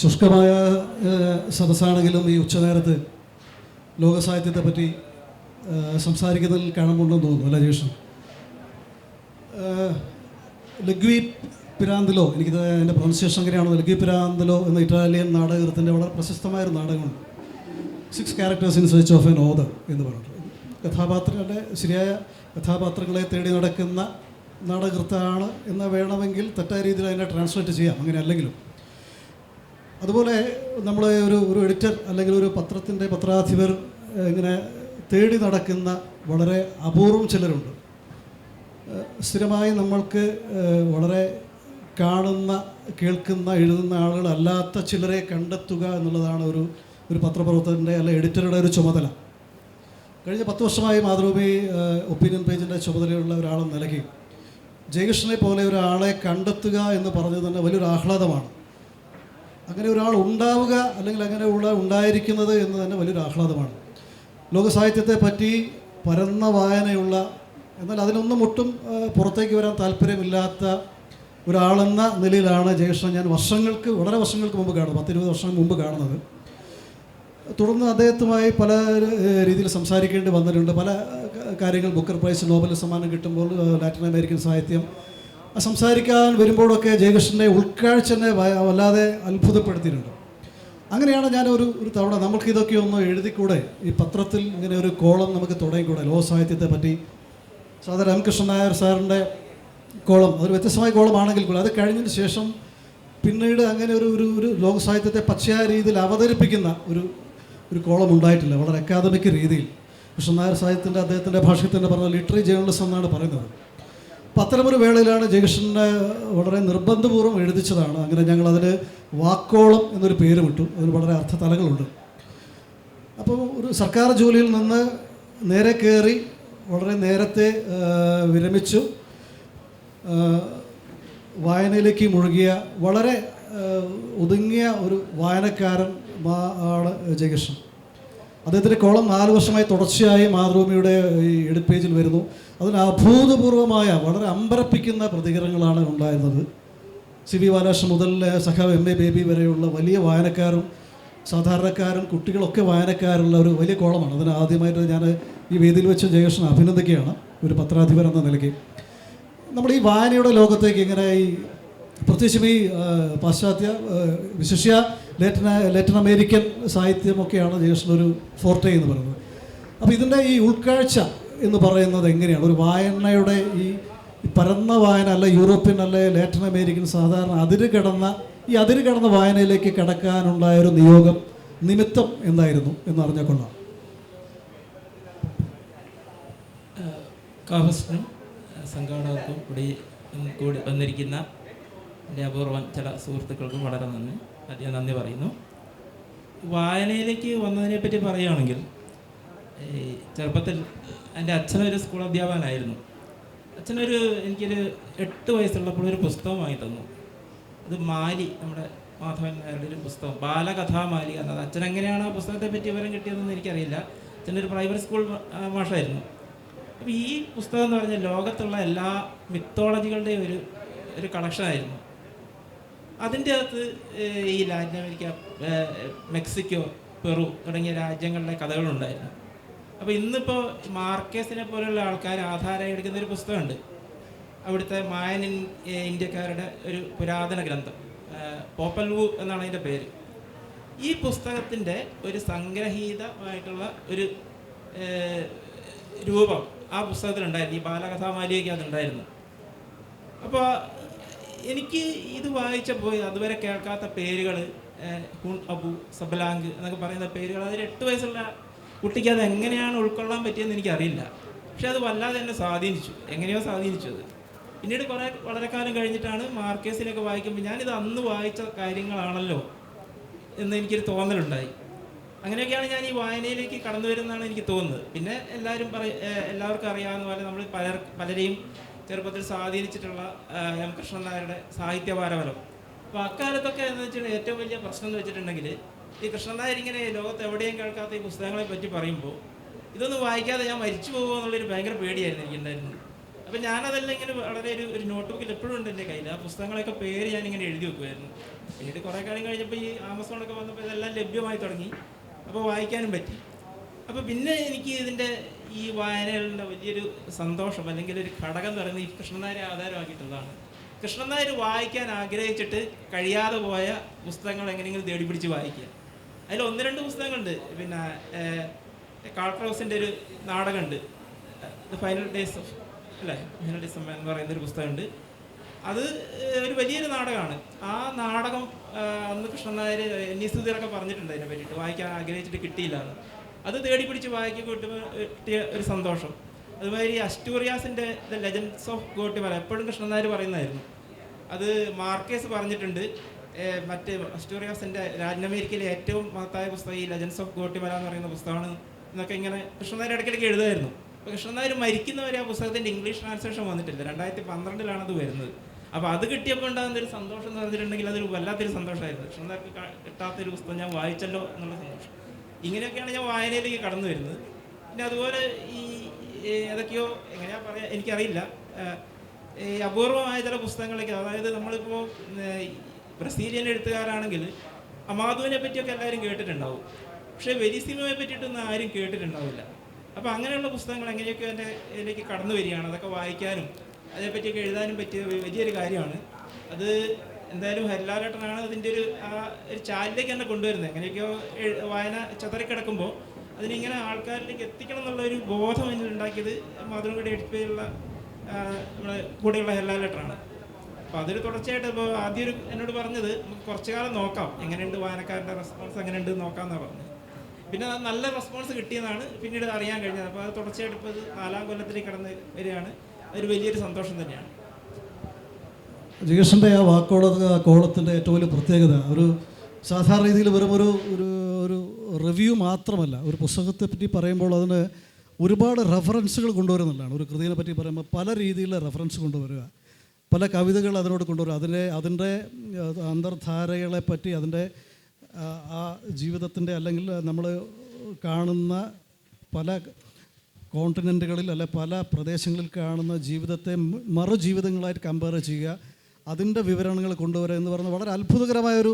ശുഷ്കമായ സദസ്സാണെങ്കിലും ഈ ഉച്ചനേരത്ത് ലോകസാഹിത്യത്തെ പറ്റി സംസാരിക്കുന്നതിൽ കാണുന്നുണ്ടെന്ന് തോന്നുന്നു അല്ല ജേഷൻ? ലഗ്വി പിരാന്തലോ, എനിക്കിത് എൻ്റെ പ്രൊനൗൺസിയേഷൻ എങ്ങനെയാണോ, ലഗ്വി പിരാന്തലോ എന്ന ഇറ്റാലിയൻ നാടകത്തിൻ്റെ വളരെ പ്രശസ്തമായൊരു നാടകമുണ്ട്, 6 characters in search of an author എന്ന് പറഞ്ഞിട്ട്. കഥാപാത്രങ്ങളുടെ ശരിയായ കഥാപാത്രങ്ങളെ തേടി നടക്കുന്ന നാടകൃത്താണ് എന്ന് വേണമെങ്കിൽ തെറ്റായ രീതിയിൽ അതിനെ ട്രാൻസ്ലേറ്റ് ചെയ്യാം, അങ്ങനെ അല്ലെങ്കിലും. അതുപോലെ നമ്മൾ ഒരു എഡിറ്റർ അല്ലെങ്കിൽ ഒരു പത്രത്തിൻ്റെ പത്രാധിപർ ഇങ്ങനെ തേടി നടക്കുന്ന വളരെ അപൂർവം ചിലരുണ്ട്. സ്ഥിരമായി നമ്മൾക്ക് വളരെ കാണുന്ന, കേൾക്കുന്ന, എഴുതുന്ന ആളുകളല്ലാത്ത ചിലരെ കണ്ടെത്തുക എന്നുള്ളതാണ് ഒരു പത്രപ്രവർത്തകൻ്റെ അല്ലെ എഡിറ്ററുടെ ഒരു ചുമതല. കഴിഞ്ഞ 10 വർഷമായി മാതൃഭൂമി ഒപ്പീനിയൻ പേജിൻ്റെ ചുമതലയുള്ള ഒരാളെന്ന നിലയ്ക്ക് ജയകൃഷ്ണനെ പോലെ ഒരാളെ കണ്ടെത്തുക എന്ന് പറഞ്ഞത് തന്നെ വലിയൊരു ആഹ്ലാദമാണ്. അങ്ങനെ ഒരാൾ ഉണ്ടാവുക അല്ലെങ്കിൽ അങ്ങനെ ഉണ്ടായിരിക്കുന്നത് എന്ന് തന്നെ വലിയൊരു ആഹ്ലാദമാണ്. ലോകസാഹിത്യത്തെ പറ്റി പരന്ന വായനയുള്ള, എന്നാൽ അതിനൊന്നും ഒട്ടും പുറത്തേക്ക് വരാൻ താല്പര്യമില്ലാത്ത ഒരാളെന്ന നിലയിലാണ് ജയകൃഷ്ണൻ ഞാൻ വളരെ വർഷങ്ങൾക്ക് മുമ്പ് കാണുന്നത്, 10-20 വർഷം മുമ്പ് കാണുന്നത്. തുടർന്ന് അദ്ദേഹത്തുമായി പല രീതിയിൽ സംസാരിക്കേണ്ടി വന്നിട്ടുണ്ട്. പല കാര്യങ്ങൾ, ബുക്കർ പ്രൈസ്, നോബൽ സമ്മാനം കിട്ടുമ്പോൾ ലാറ്റിൻ അമേരിക്കൻ സാഹിത്യം സംസാരിക്കാൻ വരുമ്പോഴൊക്കെ ജയകൃഷ്ണൻ്റെ ഉൾക്കാഴ്ചനെ വല്ലാതെ അത്ഭുതപ്പെടുത്തിയിട്ടുണ്ട്. അങ്ങനെയാണ് ഞാൻ ഒരു തവണ നമുക്കിതൊക്കെ ഒന്ന് എഴുതിക്കൂടെ, ഈ പത്രത്തിൽ ഇങ്ങനെ ഒരു കോളം നമുക്ക് തുടങ്ങിക്കൂടെ ലോകസാഹിത്യത്തെ പറ്റി. സാധാരണ എം കൃഷ്ണൻ നായർ സാറിൻ്റെ കോളം അതൊരു വ്യത്യസ്തമായ കോളമാണെങ്കിൽ കൂടെ അത് കഴിഞ്ഞതിന് ശേഷം പിന്നീട് അങ്ങനെ ഒരു ലോകസാഹിത്യത്തെ പച്ചയായ രീതിയിൽ അവതരിപ്പിക്കുന്ന ഒരു കോളം ഉണ്ടായിട്ടില്ല, വളരെ അക്കാദമിക് രീതിയിൽ. കൃഷ്ണൻ നായർ സാഹിത്യത്തിൻ്റെ അദ്ദേഹത്തിൻ്റെ ഭാഷയിൽ തന്നെ പറഞ്ഞ ലിറ്റററി ജേർണലിസം എന്നാണ് പറയുന്നത്. അപ്പം അത്തരമൊരു വേളയിലാണ് ജയകൃഷ്ണനെ വളരെ നിർബന്ധപൂർവ്വം എഴുതിച്ചതാണ്. അങ്ങനെ ഞങ്ങളതിന് വാക്കോളം എന്നൊരു പേര് വിട്ടു. അതിന് വളരെ അർത്ഥതലങ്ങളുണ്ട്. അപ്പോൾ ഒരു സർക്കാർ ജോലിയിൽ നിന്ന് നേരെ കയറി വളരെ നേരത്തെ വിരമിച്ചു വായനയിലേക്ക് മുഴുകിയ വളരെ ഒതുങ്ങിയ ഒരു വായനക്കാരൻ ആണ് ജയകൃഷ്ണൻ. അദ്ദേഹത്തിൻ്റെ കോളം 4 വർഷമായി തുടർച്ചയായി മാതൃഭൂമിയുടെ ഈ എഡിറ്റ് പേജിൽ വരുന്നു. അതിന് അഭൂതപൂർവമായ വളരെ അമ്പരപ്പിക്കുന്ന പ്രതികരണങ്ങളാണ് ഉണ്ടായിരുന്നത്. CB ബാലകൃഷ്ണൻ മുതൽ സഖാവ് MA ബേബി വരെയുള്ള വലിയ വായനക്കാരും സാധാരണക്കാരും കുട്ടികളൊക്കെ വായനക്കാരുള്ള ഒരു വലിയ കോളമാണ്. അതിന് ആദ്യമായിട്ട് ഞാൻ ഈ വേദിയിൽ വെച്ച് ജയകൃഷ്ണൻ അഭിനന്ദിക്കുകയാണ് ഒരു പത്രാധിപർ എന്ന നിലയ്ക്ക്. നമ്മൾ ഈ വായനയുടെ ലോകത്തേക്ക് ഇങ്ങനെ പ്രത്യേകിച്ചും ഈ പാശ്ചാത്യ വിശിഷ്യ ലാറ്റിൻ അമേരിക്കൻ സാഹിത്യമൊക്കെയാണ് ജയകൃഷ്ണൻ ഒരു ഫോർട്ടേ എന്ന് പറയുന്നത്. അപ്പോൾ ഇതിൻ്റെ ഈ ഉൾക്കാഴ്ച എന്ന് പറയുന്നത് എങ്ങനെയാണ് ഒരു വായനയുടെ ഈ പരന്ന വായന, അല്ല യൂറോപ്യൻ അല്ലെ ലാറ്റിൻ അമേരിക്കൻ സാധാരണ അതിര് കടന്ന വായനയിലേക്ക് കടക്കാനുണ്ടായൊരു നിമിത്തം എന്തായിരുന്നു എന്ന് അറിഞ്ഞാൽ കൊള്ളാം. കാഹസ്റ്റിനും സംഘാടകർക്കും കൂടി വന്നിരിക്കുന്ന എൻ്റെ അപൂർവം ചില സുഹൃത്തുക്കൾക്കും വളരെ അധികം നന്ദി പറയുന്നു. വായനയിലേക്ക് വന്നതിനെപ്പറ്റി പറയുകയാണെങ്കിൽ, ചെറുപ്പത്തിൽ എൻ്റെ അച്ഛനൊരു സ്കൂൾ അധ്യാപകനായിരുന്നു. എനിക്കൊരു 8 വയസ്സുള്ളപ്പോൾ ഒരു പുസ്തകം വാങ്ങി തന്നു. അത് മാലി, നമ്മുടെ മാധവൻ നായരുടെ ഒരു പുസ്തകം, ബാലകഥാമാലി എന്നത്. അച്ഛൻ എങ്ങനെയാണ് ആ പുസ്തകത്തെ പറ്റി വിവരം കിട്ടിയതെന്ന് എനിക്കറിയില്ല. അച്ഛനൊരു പ്രൈവറ്റ് സ്കൂൾ മാഷായിരുന്നു. അപ്പോൾ ഈ പുസ്തകം എന്ന് പറഞ്ഞാൽ ലോകത്തുള്ള എല്ലാ മിത്തോളജികളുടെ ഒരു കളക്ഷനായിരുന്നു. അതിൻ്റെ അകത്ത് ഈ ലാറ്റിൻ അമേരിക്ക, മെക്സിക്കോ, പെറു തുടങ്ങിയ രാജ്യങ്ങളുടെ കഥകളുണ്ടായിരുന്നു. അപ്പോൾ ഇന്നിപ്പോൾ മാർക്കേസിനെ പോലെയുള്ള ആൾക്കാർ ആധാരമായി എടുക്കുന്നൊരു പുസ്തകമുണ്ട്. അവിടുത്തെ മായൻ ഇന്ത്യക്കാരുടെ ഒരു പുരാതന ഗ്രന്ഥം, പോപ്പൽ വൂ എന്നാണ് അതിൻ്റെ പേര്. ഈ പുസ്തകത്തിൻ്റെ ഒരു സംഗ്രഹീതമായിട്ടുള്ള ഒരു രൂപം ആ പുസ്തകത്തിലുണ്ടായിരുന്നു. ഈ ബാലകഥാമാലിയൊക്കെ അതുണ്ടായിരുന്നു. അപ്പോൾ എനിക്ക് ഇത് വായിച്ചപ്പോൾ അതുവരെ കേൾക്കാത്ത പേരുകൾ, ഹുൺ അബു, സബലാങ്ക് എന്നൊക്കെ പറയുന്ന പേരുകൾ, അതിൽ 8 വയസ്സുള്ള കുട്ടിക്ക് അത് എങ്ങനെയാണ് ഉൾക്കൊള്ളാൻ പറ്റിയെന്ന് എനിക്കറിയില്ല. പക്ഷെ അത് വല്ലാതെ എന്നെ എങ്ങനെയോ സ്വാധീനിച്ചു അത്. പിന്നീട് വളരെ കാലം കഴിഞ്ഞിട്ടാണ് മാർക്കേസിലൊക്കെ വായിക്കുമ്പോൾ ഞാനിത് അന്ന് വായിച്ച കാര്യങ്ങളാണല്ലോ എന്ന് എനിക്കൊരു തോന്നലുണ്ടായി. അങ്ങനെയൊക്കെയാണ് ഞാൻ ഈ വായനയിലേക്ക് കടന്നു വരുന്നതാണ് എനിക്ക് തോന്നുന്നത്. പിന്നെ എല്ലാവർക്കും അറിയാവുന്ന പോലെ നമ്മൾ പലരെയും ചെറുപ്പത്തിൽ സ്വാധീനിച്ചിട്ടുള്ള എം കൃഷ്ണൻ നായരുടെ സാഹിത്യ പാരമ്പര്യം. അപ്പോൾ അക്കാലത്തൊക്കെ എന്ന് വെച്ചിട്ടുണ്ടെങ്കിൽ ഏറ്റവും വലിയ പ്രശ്നം എന്ന് വെച്ചിട്ടുണ്ടെങ്കിൽ, ഈ കൃഷ്ണൻ നായർ ഇങ്ങനെ ലോകത്ത് എവിടെയും കേൾക്കാത്ത ഈ പുസ്തകങ്ങളെ പറ്റി പറയുമ്പോൾ ഇതൊന്നും വായിക്കാതെ ഞാൻ മരിച്ചു പോകുമോ എന്നുള്ളൊരു ഭയങ്കര പേടിയായിരുന്നു എനിക്കുണ്ടായിരുന്നത്. അപ്പം ഞാനതെല്ലാം ഇങ്ങനെ വളരെ ഒരു നോട്ട് ബുക്കിൽ എപ്പോഴും ഉണ്ട് എൻ്റെ കയ്യിൽ. ആ പുസ്തകങ്ങളൊക്കെ പേര് ഞാനിങ്ങനെ എഴുതി വെക്കുമായിരുന്നു. പിന്നീട് കുറേ കാലം കഴിഞ്ഞപ്പോൾ ഈ ആമസോണൊക്കെ വന്നപ്പോൾ ഇതെല്ലാം ലഭ്യമായി തുടങ്ങി. അപ്പോൾ വായിക്കാനും പറ്റി. അപ്പോൾ പിന്നെ എനിക്ക് ഇതിൻ്റെ ഈ വായനകളുടെ വലിയൊരു സന്തോഷം അല്ലെങ്കിൽ ഒരു ഘടകം എന്ന് പറയുന്നത് ഈ കൃഷ്ണൻ നായരെ ആധാരമാക്കിയിട്ടുള്ളതാണ്. കൃഷ്ണൻ നായർ വായിക്കാൻ ആഗ്രഹിച്ചിട്ട് കഴിയാതെ പോയ പുസ്തകങ്ങൾ എങ്ങനെയെങ്കിലും തേടി പിടിച്ച് വായിക്കുക. അതിൽ 1-2 പുസ്തകങ്ങളുണ്ട്. പിന്നെ കാൾ ക്രൗസിൻ്റെ ഒരു നാടകമുണ്ട്, the final days of final days എന്ന് പറയുന്നൊരു പുസ്തകമുണ്ട്. അത് ഒരു വലിയൊരു നാടകമാണ്. ആ നാടകം അന്ന് കൃഷ്ണൻ നായർ NE സുധീറൊക്കെ പറഞ്ഞിട്ടുണ്ട് അതിനെ പറ്റിയിട്ട്. വായിക്കാൻ ആഗ്രഹിച്ചിട്ട് കിട്ടിയില്ല എന്ന്. അത് തേടി പിടിച്ച് വായിക്കാൻ കിട്ടിയ ഒരു സന്തോഷം. അതുമാതിരി അസ്റ്റൂറിയാസിൻ്റെ ദ ലെജൻഡ്സ് ഓഫ് ഗോട്ടിമല എപ്പോഴും കൃഷ്ണൻ നായർ പറയുന്നതായിരുന്നു. അത് മാർക്കേസ് പറഞ്ഞിട്ടുണ്ട്. മറ്റ് അസ്റ്റൂറിയാസിൻ്റെ ലാറ്റിൻ അമേരിക്കയിലെ ഏറ്റവും മഹത്തായ പുസ്തകം ഈ ലെജൻഡ്സ് ഓഫ് ഗോട്ടിമല എന്ന് പറയുന്ന പുസ്തകമാണ് എന്നൊക്കെ ഇങ്ങനെ കൃഷ്ണൻ നായർ ഇടയ്ക്കിടയ്ക്ക് എഴുതുമായിരുന്നു. അപ്പോൾ കൃഷ്ണൻ നായർ മരിക്കുന്നവരെ ആ പുസ്തകത്തിൻ്റെ ഇംഗ്ലീഷ് ട്രാൻസ്ലേഷൻ വന്നിട്ടില്ല. 2012 അത് വരുന്നത്. അപ്പോൾ അത് കിട്ടിയപ്പോൾ ഉണ്ടാകുന്നൊരു സന്തോഷം എന്ന് പറഞ്ഞിട്ടുണ്ടെങ്കിൽ അതൊരു വല്ലാത്തൊരു സന്തോഷമായിരുന്നു. കൃഷ്ണൻ നായർക്ക് കിട്ടാത്തൊരു പുസ്തകം ഞാൻ വായിച്ചല്ലോ എന്നുള്ള സന്തോഷം. ഇങ്ങനെയൊക്കെയാണ് ഞാൻ വായനയിലേക്ക് കടന്നു വരുന്നത്. പിന്നെ അതുപോലെ ഈ ഏതൊക്കെയോ എങ്ങനെയാ പറയുക എനിക്കറിയില്ല, ഈ അപൂർവമായ ചില പുസ്തകങ്ങളൊക്കെ, അതായത് നമ്മളിപ്പോൾ ബ്രസീലിയൻ എഴുത്തുകാരാണെങ്കിൽ അമാധുവിനെ പറ്റിയൊക്കെ എല്ലാവരും കേട്ടിട്ടുണ്ടാവും. പക്ഷേ വെരിസിമോയെ പറ്റിയിട്ടൊന്നും ആരും കേട്ടിട്ടുണ്ടാവില്ല. അപ്പോൾ അങ്ങനെയുള്ള പുസ്തകങ്ങൾ എങ്ങനെയൊക്കെ എൻ്റെ ഇതിലേക്ക് കടന്നു വരികയാണ്. അതൊക്കെ വായിക്കാനും അതേപ്പറ്റിയൊക്കെ എഴുതാനും പറ്റിയ വലിയൊരു കാര്യമാണ്. അത് എന്തായാലും ഹരിലാലേട്ടനാണ് അതിൻ്റെ ഒരു ചാലിലേക്ക് തന്നെ കൊണ്ടുവരുന്നത്. എങ്ങനെയൊക്കെയോ വായന ചതറിക്കിടക്കുമ്പോൾ അതിനിങ്ങനെ ആൾക്കാരിലേക്ക് എത്തിക്കണം എന്നുള്ള ഒരു ബോധം എന്നിൽ ഉണ്ടാക്കിയത് മാതൃകയുടെ എഡിറ്റിലുള്ള നമ്മുടെ കൂടെയുള്ള ഹരിലാലേട്ടനാണ്. അപ്പോൾ അതൊരു തുടർച്ചയായിട്ട് ഇപ്പോൾ ആദ്യം എന്നോട് പറഞ്ഞത് നമുക്ക് കുറച്ചു കാലം നോക്കാം, എങ്ങനെയുണ്ട് വായനക്കാരുടെ റെസ്പോൺസ് എങ്ങനെയുണ്ട് നോക്കാമെന്നാണ് പറഞ്ഞത്. പിന്നെ നല്ല റെസ്പോൺസ് കിട്ടിയെന്നാണ് പിന്നീട് അറിയാൻ കഴിഞ്ഞത്. അപ്പോൾ അത് തുടർച്ചയായിട്ട് ഇപ്പോൾ അത് 4-ാം കൊല്ലത്തിലേക്ക് കടന്ന് വരികയാണ്. അതൊരു വലിയൊരു സന്തോഷം തന്നെയാണ്. ജിഗേഷിൻ്റെ ആ കോളത്തിൻ്റെ ഏറ്റവും വലിയ പ്രത്യേകത ഒരു സാധാരണ രീതിയിൽ വെറും ഒരു റിവ്യൂ മാത്രമല്ല. ഒരു പുസ്തകത്തെ പറ്റി പറയുമ്പോൾ അതിന് ഒരുപാട് റെഫറൻസുകൾ കൊണ്ടുവരുന്നുള്ളതാണ്. ഒരു കൃതിയെ പറ്റി പറയുമ്പോൾ പല രീതിയിലുള്ള റെഫറൻസ് കൊണ്ടുവരിക, പല കവിതകൾ അതിനോട് കൊണ്ടുവരിക, അതിൻ്റെ അന്തർധാരകളെ പറ്റി, അതിൻ്റെ ആ ജീവിതത്തിൻ്റെ അല്ലെങ്കിൽ നമ്മൾ കാണുന്ന പല കോണ്ടിനെൻറ്റുകളിൽ അല്ലെ പല പ്രദേശങ്ങളിൽ കാണുന്ന ജീവിതത്തെ മറുജീവിതങ്ങളായിട്ട് കമ്പയർ ചെയ്യുക, അതിൻ്റെ വിവരണങ്ങൾ കൊണ്ടുവരിക എന്ന് പറയുന്നത് വളരെ അത്ഭുതകരമായൊരു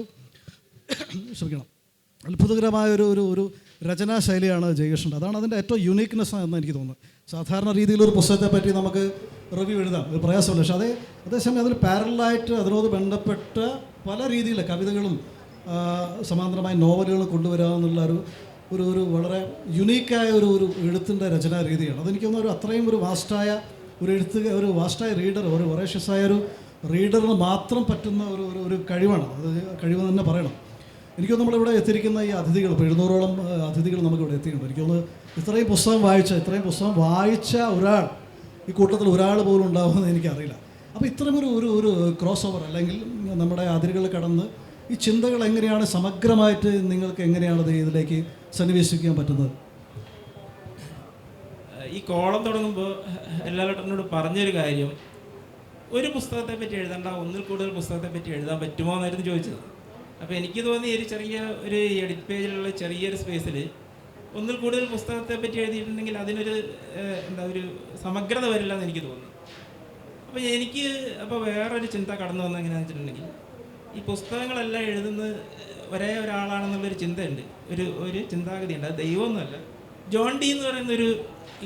ഒരു രചനാശൈലിയാണ് ജയകൃഷ്ണൻ്റെ. അതാണ് അതിൻ്റെ ഏറ്റവും യുണീക്ക്നെസ് എന്ന് എനിക്ക് തോന്നുന്നത്. സാധാരണ രീതിയിലൊരു പുസ്തകത്തെ പറ്റി നമുക്ക് റിവ്യൂ എഴുതാം, ഒരു പ്രയാസമില്ല. പക്ഷേ അതേസമയം അതിൽ പാരലായിട്ട് അതിനോട് ബന്ധപ്പെട്ട പല രീതിയിലെ കവിതകളും സമാന്തരമായ നോവലുകളും കൊണ്ടുവരിക എന്നുള്ള ഒരു വളരെ യുണീക്കായ ഒരു എഴുത്തിൻ്റെ രചനാ രീതിയാണ്. അതെനിക്ക് തോന്നുന്നു അത്രയും ഒരു വാസ്റ്റായ ഒരു വാസ്റ്റായ റീഡർ, ഒരു വൊറേഷ്യസായ ഒരു റീഡറിന് മാത്രം പറ്റുന്ന ഒരു കഴിവാണ്. അത് കഴിവ് തന്നെ പറയണം. എനിക്കൊന്ന് നമ്മളിവിടെ എത്തിയിരിക്കുന്ന ഈ അതിഥികൾ, ഇപ്പോൾ 700ഓളം അതിഥികൾ നമുക്കിവിടെ എത്തിയിട്ടുണ്ട്. എനിക്കൊന്ന് ഇത്രയും പുസ്തകം വായിച്ച ഒരാൾ ഈ കൂട്ടത്തിൽ ഒരാൾ പോലും ഉണ്ടാകുമെന്ന് എനിക്കറിയില്ല. അപ്പോൾ ഇത്തരം ഒരു ക്രോസ് ഓവർ അല്ലെങ്കിൽ നമ്മുടെ അതിരുകൾ കടന്ന് ഈ ചിന്തകൾ എങ്ങനെയാണ് സമഗ്രമായിട്ട് നിങ്ങൾക്ക് എങ്ങനെയാണ് ഇതിലേക്ക് സന്നിവേശിക്കാൻ പറ്റുന്നത്? ഈ കോളം തുടങ്ങുമ്പോൾ എല്ലാവരോട് പറഞ്ഞൊരു കാര്യം, ഒരു പുസ്തകത്തെ പറ്റി എഴുതേണ്ട, ഒന്നിൽ കൂടുതൽ പുസ്തകത്തെ പറ്റി എഴുതാൻ പറ്റുമോ എന്നായിരുന്നു ചോദിച്ചത്. അപ്പോൾ എനിക്ക് തോന്നി ഒരു എഡിറ്റ് പേജിലുള്ള ചെറിയൊരു സ്പേസിൽ ഒന്നിൽ കൂടുതൽ പുസ്തകത്തെ പറ്റി എഴുതിയിട്ടുണ്ടെങ്കിൽ അതിനൊരു ഒരു സമഗ്രത വരില്ല എന്ന് എനിക്ക് തോന്നി. അപ്പോൾ വേറൊരു ചിന്ത കടന്നു വന്നത് എങ്ങനെയാണെന്ന് വെച്ചിട്ടുണ്ടെങ്കിൽ, ഈ പുസ്തകങ്ങളെല്ലാം എഴുതുന്നത് ഒരേ ഒരാളാണെന്നുള്ളൊരു ചിന്തയുണ്ട്, ഒരു ചിന്താഗതിയുണ്ട്. അത് ദൈവമൊന്നുമല്ല. ജോൺ ഡി എന്ന് പറയുന്നൊരു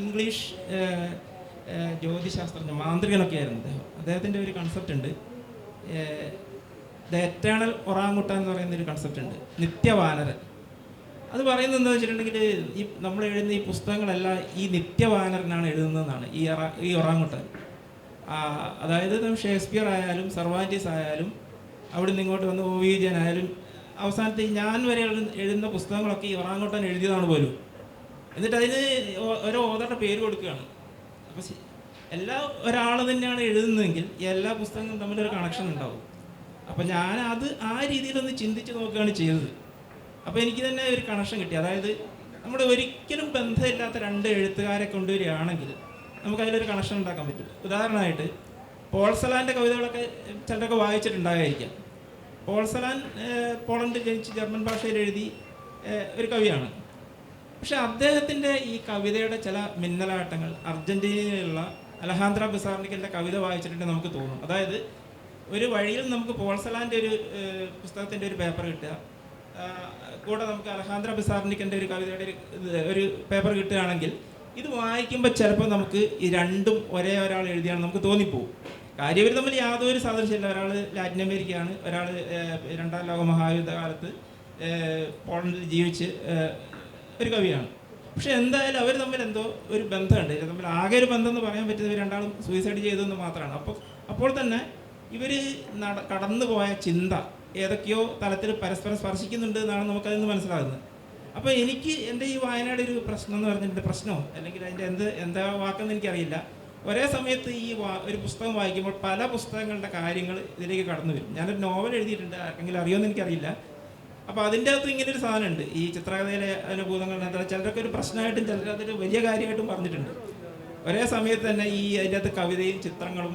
ഇംഗ്ലീഷ് ജ്യോതിശാസ്ത്രജ്ഞ, മാന്ത്രികനൊക്കെ ആയിരുന്നു അദ്ദേഹത്തിൻ്റെ ഒരു കൺസെപ്റ്റ് ഉണ്ട്, ദ എറ്റേണൽ ഒറാങ്ങുട്ടാൻ എന്ന് പറയുന്നൊരു കൺസെപ്റ്റ് ഉണ്ട്, നിത്യവാനരൻ. അത് പറയുന്നത് എന്താണെന്ന് വെച്ചിട്ടുണ്ടെങ്കിൽ, ഈ നമ്മൾ എഴുതുന്ന ഈ പുസ്തകങ്ങളെല്ലാം ഈ നിത്യവാനരനാണ് എഴുതുന്നതെന്നാണ്, ഈ ഒറാങ്ങുട്ടാൻ. അതായത് ഷേക്സ്പിയർ ആയാലും സർവാൻറ്റീസ് ആയാലും അവിടെ നിന്ന് ഇങ്ങോട്ട് വന്ന് OV വിജയൻ ആയാലും അവസാനത്തെ ഞാൻ വരെ എഴുതുന്ന പുസ്തകങ്ങളൊക്കെ ഈ ഒറാങ്ങുട്ടാൻ എഴുതിയതാണ് പോലും. എന്നിട്ട് അതിന് ഓരോ ഓതറുടെ പേര് കൊടുക്കുകയാണ്. അപ്പോൾ ഒരാൾ തന്നെയാണ് എഴുതുന്നതെങ്കിൽ എല്ലാ പുസ്തകങ്ങളും തമ്മിലൊരു കണക്ഷൻ ഉണ്ടാവും. അപ്പോൾ ഞാൻ ആ രീതിയിലൊന്ന് ചിന്തിച്ച് നോക്കുകയാണ് ചെയ്തത്. അപ്പോൾ എനിക്ക് തന്നെ ഒരു കണക്ഷൻ കിട്ടി. അതായത് നമ്മുടെ ഒരിക്കലും ബന്ധമില്ലാത്ത 2 എഴുത്തുകാരെ കൊണ്ടുവരികയാണെങ്കിൽ നമുക്കതിലൊരു കണക്ഷൻ ഉണ്ടാക്കാൻ പറ്റും. ഉദാഹരണമായിട്ട് പോൾ സലാൻ്റെ കവിതകളൊക്കെ ചിലരൊക്കെ വായിച്ചിട്ടുണ്ടാകാതിരിക്കാം. പോൾ സലാൻ പോളണ്ടിൽ ജനിച്ച് ജർമ്മൻ ഭാഷയിൽ എഴുതി ഒരു കവിയാണ്. പക്ഷെ അദ്ദേഹത്തിൻ്റെ ഈ കവിതയുടെ ചില മിന്നലാട്ടങ്ങൾ അർജൻറ്റീനയിലുള്ള അലഹാന്ദ്ര ബിസാർണിക്കലിൻ്റെ കവിത വായിച്ചിട്ടുണ്ടെങ്കിൽ നമുക്ക് തോന്നും. അതായത് ഒരു വഴിയിൽ നമുക്ക് പോൾസലാൻ്റെ ഒരു പുസ്തകത്തിൻ്റെ ഒരു പേപ്പർ കിട്ടുക, കൂടെ നമുക്ക് അലഹാന്ദ്ര ബിസാർണിക്കലിൻ്റെ ഒരു കവിതയുടെ ഒരു പേപ്പർ കിട്ടുകയാണെങ്കിൽ ഇത് വായിക്കുമ്പോൾ ചിലപ്പോൾ നമുക്ക് ഈ രണ്ടും ഒരേ ഒരാൾ എഴുതിയാണ് നമുക്ക് തോന്നിപ്പോവും. കാര്യം ഇവർ തമ്മിൽ യാതൊരു സാദൃശ്യമില്ല. ഒരാൾ ലാറ്റിൻ അമേരിക്കയാണ്, ഒരാൾ രണ്ടാം ലോക മഹായുദ്ധ കാലത്ത് പോളണ്ടിൽ ജീവിച്ച് ഒരു കവിയാണ്. പക്ഷെ എന്തായാലും അവർ തമ്മിൽ എന്തോ ഒരു ബന്ധമുണ്ട്. ഇവർ തമ്മിൽ ആകെ ഒരു ബന്ധം എന്ന് പറയാൻ പറ്റുന്നത് ഇവർ രണ്ടാളും സൂയിസൈഡ് ചെയ്തതെന്ന് മാത്രമാണ്. അപ്പോൾ തന്നെ ഇവർ കടന്നു പോയ ചിന്ത ഏതൊക്കെയോ തലത്തിൽ പരസ്പരം സ്പർശിക്കുന്നുണ്ട് എന്നാണ് നമുക്കതിൽ നിന്ന് മനസ്സിലാകുന്നത്. അപ്പോൾ എനിക്ക് എൻ്റെ ഈ വായനയുടെ ഒരു പ്രശ്നം എന്ന് പറഞ്ഞിട്ടുണ്ട്, പ്രശ്നമോ അല്ലെങ്കിൽ അതിൻ്റെ എന്താ വാക്കെന്ന് എനിക്കറിയില്ല. ഒരേ സമയത്ത് ഈ ഒരു പുസ്തകം വായിക്കുമ്പോൾ പല പുസ്തകങ്ങളുടെ കാര്യങ്ങൾ ഇതിലേക്ക് കടന്നു വരും. ഞാനൊരു നോവൽ എഴുതിയിട്ടുണ്ട്, ആർക്കെങ്കിലും അറിയുമെന്ന് എനിക്കറിയില്ല. അപ്പോൾ അതിൻ്റെ അകത്ത് ഇങ്ങനെ ഒരു സാധനമുണ്ട്, ഈ ചിത്രകഥയിലെ അനുഭൂതങ്ങൾ. ചിലരൊക്കെ ഒരു പ്രശ്നമായിട്ടും ചിലരതൊരു വലിയ കാര്യമായിട്ടും പറഞ്ഞിട്ടുണ്ട്. ഒരേ സമയത്ത് തന്നെ ഈ അതിൻ്റെ അകത്ത് കവിതയും ചിത്രങ്ങളും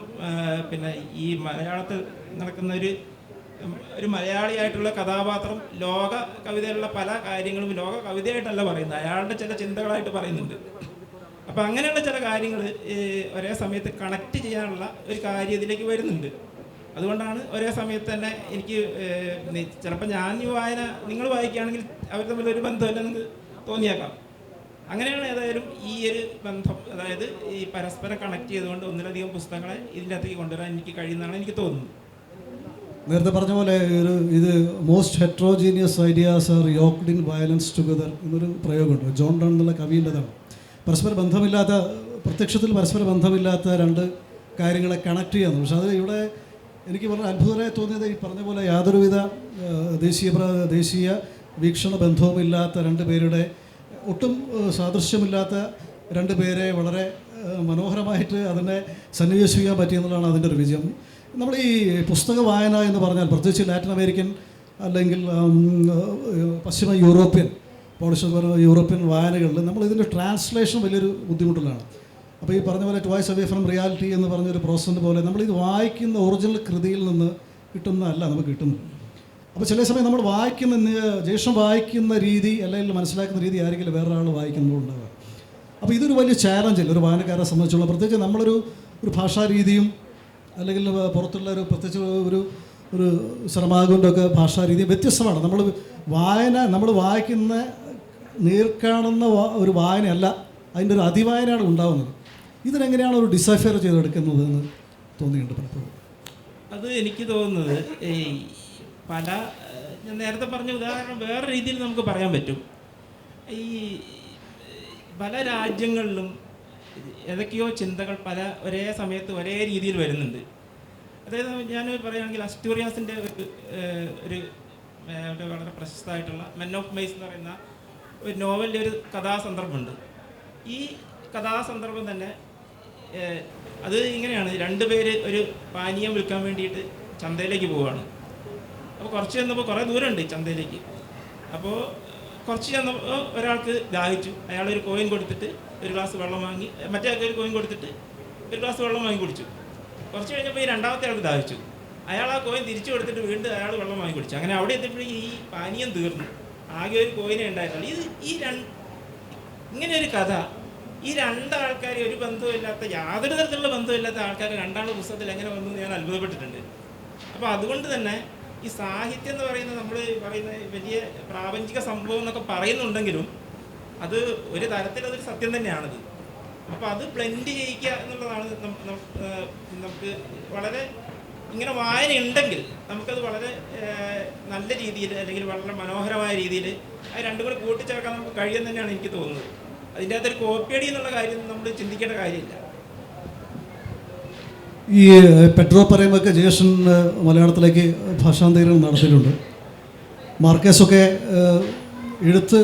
പിന്നെ ഈ മലയാളത്തിൽ നടക്കുന്ന ഒരു മലയാളിയായിട്ടുള്ള കഥാപാത്രം ലോക കവിതയിലുള്ള പല കാര്യങ്ങളും ലോക കവിതയായിട്ടല്ല പറയുന്നത്, അയാളുടെ ചില ചിന്തകളായിട്ട് പറയുന്നുണ്ട്. അപ്പം അങ്ങനെയുള്ള ചില കാര്യങ്ങൾ ഒരേ സമയത്ത് കണക്ട് ചെയ്യാനുള്ള ഒരു കാര്യം ഇതിലേക്ക് വരുന്നുണ്ട്. അതുകൊണ്ടാണ് ഒരേ സമയത്ത് തന്നെ എനിക്ക് ചിലപ്പോൾ ഞാൻ ഈ വായന നിങ്ങൾ വായിക്കുകയാണെങ്കിൽ അവർ തമ്മിൽ ഒരു ബന്ധമില്ലെന്ന് തോന്നിയേക്കാം. അങ്ങനെയാണ് ഏതായാലും ഈ ഒരു ബന്ധം, അതായത് ഈ പരസ്പരം കണക്ട് ചെയ്തുകൊണ്ട് ഒന്നിലധികം പുസ്തകങ്ങളെ ഇതിൻ്റെ അകത്തേക്ക് കൊണ്ടുവരാൻ എനിക്ക് കഴിയുന്നതാണ് എനിക്ക് തോന്നുന്നത്. നേരത്തെ പറഞ്ഞ പോലെ ഇത് most heterogeneous ideas R യോക്ക്ഡ് in violence together എന്നൊരു പ്രയോഗമുണ്ട്. ജോൺ ഡൺ എന്നുള്ള കവിയുടേതാണ്. പരസ്പര ബന്ധമില്ലാത്ത, പ്രത്യക്ഷത്തിൽ പരസ്പര ബന്ധമില്ലാത്ത രണ്ട് കാര്യങ്ങളെ കണക്ട് ചെയ്യാന്ന്. പക്ഷെ അത് ഇവിടെ എനിക്ക് വളരെ അത്ഭുതമായി തോന്നിയത് ഈ പറഞ്ഞ പോലെ യാതൊരുവിധ ദേശീയ വീക്ഷണ ബന്ധവുമില്ലാത്ത രണ്ട് പേരുടെ, ഒട്ടും സാദൃശ്യമില്ലാത്ത രണ്ട് പേരെ വളരെ മനോഹരമായിട്ട് അതിനെ സന്നിവേശിക്കാൻ പറ്റിയെന്നുള്ളതാണ് അതിൻ്റെ ഒരു വിജയം. നമ്മൾ ഈ പുസ്തക വായന എന്ന് പറഞ്ഞാൽ പ്രത്യേകിച്ച് ലാറ്റിൻ അമേരിക്കൻ അല്ലെങ്കിൽ പശ്ചിമ യൂറോപ്യൻ യൂറോപ്യൻ വായനകളിൽ നമ്മൾ ഇതിൻ്റെ ട്രാൻസ്ലേഷൻ വലിയൊരു ബുദ്ധിമുട്ടുള്ളതാണ്. അപ്പോൾ ഈ പറഞ്ഞ പോലെ ട്വൈസ് അവേ ഫ്രം റിയാലിറ്റി എന്ന് പറഞ്ഞൊരു പ്രോസസ്സിൻ്റെ പോലെ നമ്മളിത് വായിക്കുന്ന ഒറിജിനൽ കൃതിയിൽ നിന്ന് കിട്ടുന്നതല്ല നമുക്ക് കിട്ടുന്നത്. അപ്പോൾ ചില സമയം നമ്മൾ ജേഷൻ വായിക്കുന്ന രീതി അല്ലെങ്കിൽ മനസ്സിലാക്കുന്ന രീതി ആയിരിക്കില്ല വേറൊരാൾ വായിക്കുന്നുണ്ടാവുക. അപ്പോൾ ഇതൊരു വലിയ ചാലഞ്ചല്ല ഒരു വായനക്കാരെ സംബന്ധിച്ചുള്ള. പ്രത്യേകിച്ച് നമ്മളൊരു ഭാഷാ രീതിയും അല്ലെങ്കിൽ പുറത്തുള്ള പ്രത്യേകിച്ച് ഒരു സർമാഗുൻ്റെ ഒക്കെ ഭാഷാ രീതി വ്യത്യസ്തമാണ്. നമ്മൾ വായിക്കുന്ന നേർക്കാണുന്ന ഒരു വായനയല്ല, അതിൻ്റെ ഒരു അതിവായനയാണ് ഉണ്ടാകുന്നത്. ഇതിനെങ്ങനെയാണ് ഒരു ഡിസൈഫർ ചെയ്തെടുക്കുന്നത് എന്ന് തോന്നിയിട്ടുണ്ട് പലപ്പോഴും. അത് എനിക്ക് തോന്നുന്നത് ഞാൻ നേരത്തെ പറഞ്ഞ ഉദാഹരണം വേറെ രീതിയിൽ നമുക്ക് പറയാൻ പറ്റും. ഈ പല രാജ്യങ്ങളിലും ഏതൊക്കെയോ ചിന്തകൾ ഒരേ സമയത്ത് ഒരേ രീതിയിൽ വരുന്നുണ്ട്. അതായത് ഞാൻ പറയുകയാണെങ്കിൽ അസ്റ്റൂറിയാസിൻ്റെ ഒരു വളരെ പ്രശസ്തമായിട്ടുള്ള മെൻ ഓഫ് മെയ്സ് എന്ന് പറയുന്ന ഒരു നോവലിൻ്റെ ഒരു കഥാസന്ദർഭമുണ്ട്. ഈ കഥാസന്ദർഭം തന്നെ അത് ഇങ്ങനെയാണ്, രണ്ടുപേര് ഒരു പാനീയം വിൽക്കാൻ വേണ്ടിയിട്ട് ചന്തയിലേക്ക് പോവുകയാണ്. അപ്പോൾ കുറച്ച് ചെന്നപ്പോൾ കുറേ ദൂരമുണ്ട് ചന്തയിലേക്ക്. അപ്പോൾ കുറച്ച് ചെന്നപ്പോൾ ഒരാൾക്ക് ദാഹിച്ചു, അയാളൊരു കോയിൻ കൊടുത്തിട്ട് ഒരു ഗ്ലാസ് വെള്ളം വാങ്ങി, മറ്റേ ആൾക്ക് ഒരു കോയിൻ കൊടുത്തിട്ട് ഒരു ഗ്ലാസ് വെള്ളം വാങ്ങി കുടിച്ചു. കുറച്ച് കഴിഞ്ഞപ്പോൾ ഈ രണ്ടാമത്തെ ആൾക്ക് ദാഹിച്ചു, അയാൾ ആ കോയിൻ തിരിച്ചു കൊടുത്തിട്ട് വീണ്ടും അയാൾ വെള്ളം വാങ്ങി കുടിച്ചു. അങ്ങനെ അവിടെ എത്തിയപ്പോഴേക്കും ഈ പാനീയം തീർന്നു, ആകെ ഒരു കോയിനെ ഉണ്ടായിരുന്നുള്ളൂ. ഇങ്ങനെയൊരു കഥ ഈ രണ്ടാൾക്കാർ ഒരു ബന്ധമില്ലാത്ത, യാതൊരു തരത്തിലുള്ള ബന്ധമില്ലാത്ത ആൾക്കാർ രണ്ടാളുടെ പുസ്തകത്തിൽ എങ്ങനെ വന്നു ഞാൻ അത്ഭുതപ്പെട്ടിട്ടുണ്ട്. അപ്പോൾ അതുകൊണ്ട് തന്നെ ഈ സാഹിത്യം എന്ന് പറയുന്നത് നമ്മൾ പറയുന്ന വലിയ പ്രാപഞ്ചിക സംഭവം എന്നൊക്കെ പറയുന്നുണ്ടെങ്കിലും അത് ഒരു തരത്തിൽ അതൊരു സത്യം തന്നെയാണത്. അപ്പോൾ അത് ബ്ലെൻഡ് ചെയ്യിക്കുക എന്നുള്ളതാണ് നമുക്ക് വളരെ ഇങ്ങനെ വായന ഉണ്ടെങ്കിൽ നമുക്കത് വളരെ നല്ല രീതിയിൽ അല്ലെങ്കിൽ വളരെ മനോഹരമായ രീതിയിൽ അത് രണ്ടും കൂടെ കൂട്ടിച്ചേർക്കാൻ നമുക്ക് കഴിയുമെന്ന് തന്നെയാണ് എനിക്ക് തോന്നുന്നത്. അതിൻ്റെ അകത്തൊരു കോപ്പിയടി എന്നുള്ള കാര്യം നമ്മൾ ചിന്തിക്കേണ്ട കാര്യമില്ല. ഈ പെട്രോ പറയുമ്പോഴൊക്കെ ജേഷൻ മലയാളത്തിലേക്ക് ഭാഷാന്തരം നടത്തിയിട്ടുണ്ട്. മാർക്കേസൊക്കെ എഴുത്ത്